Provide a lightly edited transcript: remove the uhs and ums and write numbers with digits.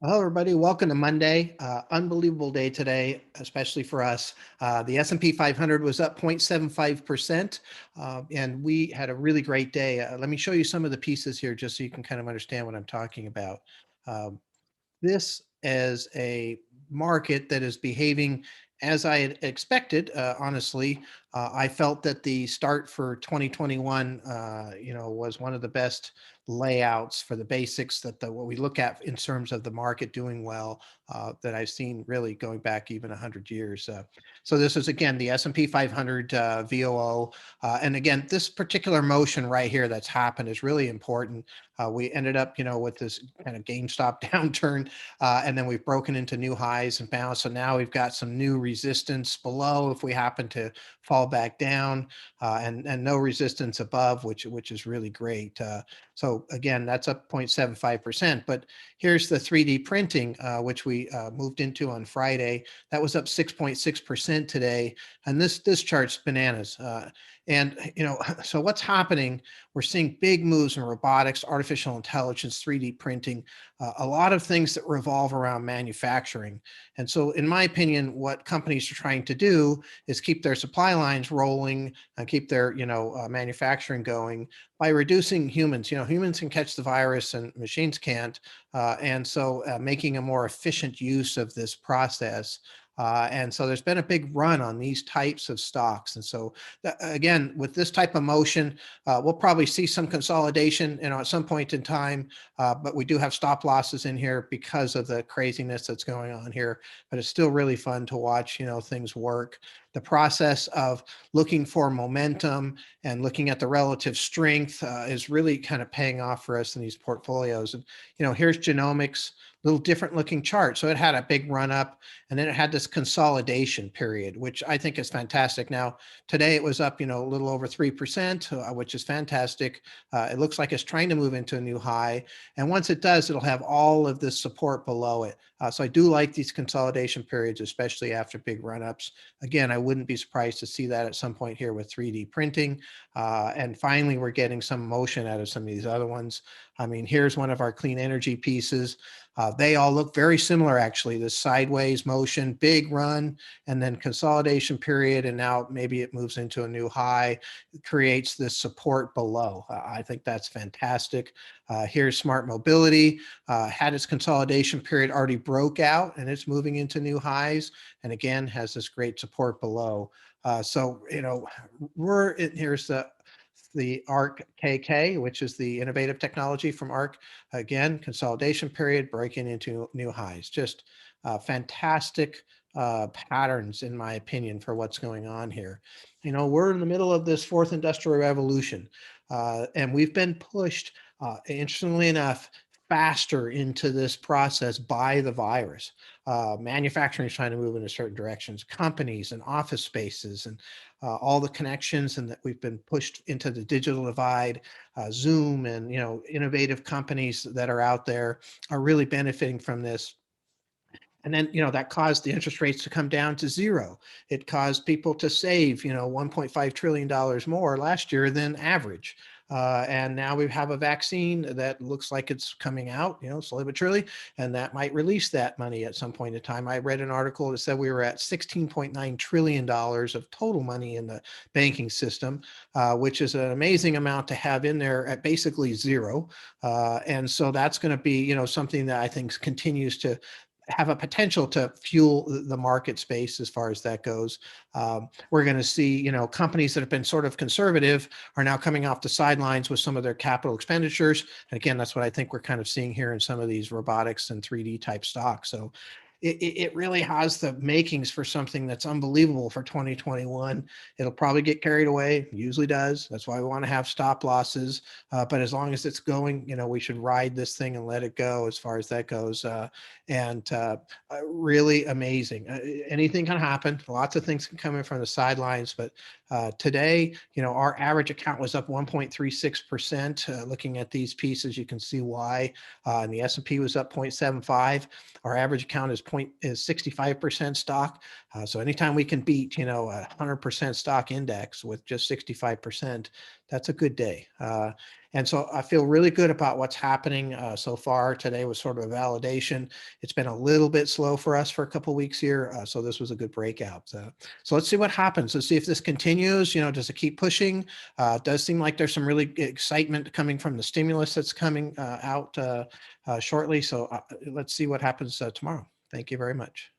Hello, everybody. Welcome to Monday. Unbelievable day today, especially for us. The S&P 500 was up 0.75%, and we had a really great day. Let me show you some of the pieces here just so you can kind of understand what I'm talking about. Um, this is a market that is behaving as I had expected. Honestly, I felt that the start for 2021, was one of the best layouts for the basics what we look at in terms of the market doing well that I've seen really going back even 100 years. So this is again the S&P 500 VOO, and again this particular motion right here that's happened is really important. We ended up, with this kind of GameStop downturn, and then we've broken into new highs and bounced. So now we've got some new resistance below if we happen to fall back down, and no resistance above, which is really great. So again, that's up 0.75%. But here's the 3D printing, which we moved into on Friday. That was up 6.6% today, and this chart's bananas. So what's happening? We're seeing big moves in robotics, artificial intelligence, 3D printing, a lot of things that revolve around manufacturing. And so, in my opinion, what companies are trying to do is keep their supply lines rolling and keep their, manufacturing going by reducing humans. Humans can catch the virus and machines can't. And so, making a more efficient use of this process. And so there's been a big run on these types of stocks. And so again, with this type of motion, we'll probably see some consolidation, at some point in time. But we do have stop losses in here because of the craziness that's going on here. But it's still really fun to watch, things work. The process of looking for momentum and looking at the relative strength is really kind of paying off for us in these portfolios. And here's Genomics, little different looking chart. So it had a big run up, and then it had this consolidation period, which I think is fantastic. Now, today it was up, a little over 3%, which is fantastic. It looks like it's trying to move into a new high. And once it does, it'll have all of this support below it. So I do like these consolidation periods, especially after big run-ups. Again, I wouldn't be surprised to see that at some point here with 3D printing. And finally, we're getting some motion out of some of these other ones. I mean, here's one of our clean energy pieces. They all look very similar, actually. This sideways motion, big run, and then consolidation period, and now maybe it moves into a new high, creates this support below. I think that's fantastic. Here's smart mobility, had its consolidation period, already broke out, and it's moving into new highs, and again has this great support below. Here's the ARC KK, which is the innovative technology from ARC. Again, consolidation period, breaking into new highs. Just fantastic patterns, in my opinion, for what's going on here. We're in the middle of this fourth industrial revolution, and we've been pushed, interestingly enough, faster into this process by the virus. Manufacturing is trying to move in certain directions, companies and office spaces, and all the connections, and that we've been pushed into the digital divide. Zoom and innovative companies that are out there are really benefiting from this. And then, that caused the interest rates to come down to zero. It caused people to save, $1.5 trillion more last year than average. And now we have a vaccine that looks like it's coming out, slowly but surely, and that might release that money at some point in time. I read an article that said we were at $16.9 trillion of total money in the banking system, which is an amazing amount to have in there at basically zero. And so that's going to be, something that I think continues to have a potential to fuel the market space as far as that goes. We're going to see, companies that have been sort of conservative are now coming off the sidelines with some of their capital expenditures. And again, that's what I think we're kind of seeing here in some of these robotics and 3D type stocks. So it really has the makings for something that's unbelievable for 2021. It'll probably get carried away, usually does. That's why we want to have stop losses. But as long as it's going, we should ride this thing and let it go as far as that goes. Really amazing. Anything can happen. Lots of things can come in from the sidelines. But today, our average account was up 1.36%. Looking at these pieces, you can see why. And the S&P was up 0.75. Our average account is 65% stock. So anytime we can beat, a 100% stock index with just 65%, that's a good day. And so I feel really good about what's happening so far. Today was sort of a validation. It's been a little bit slow for us for a couple weeks here. So this was a good breakout. So let's see what happens. Let's see if this continues. Does it keep pushing? It does seem like there's some really excitement coming from the stimulus that's coming out shortly. So let's see what happens tomorrow. Thank you very much.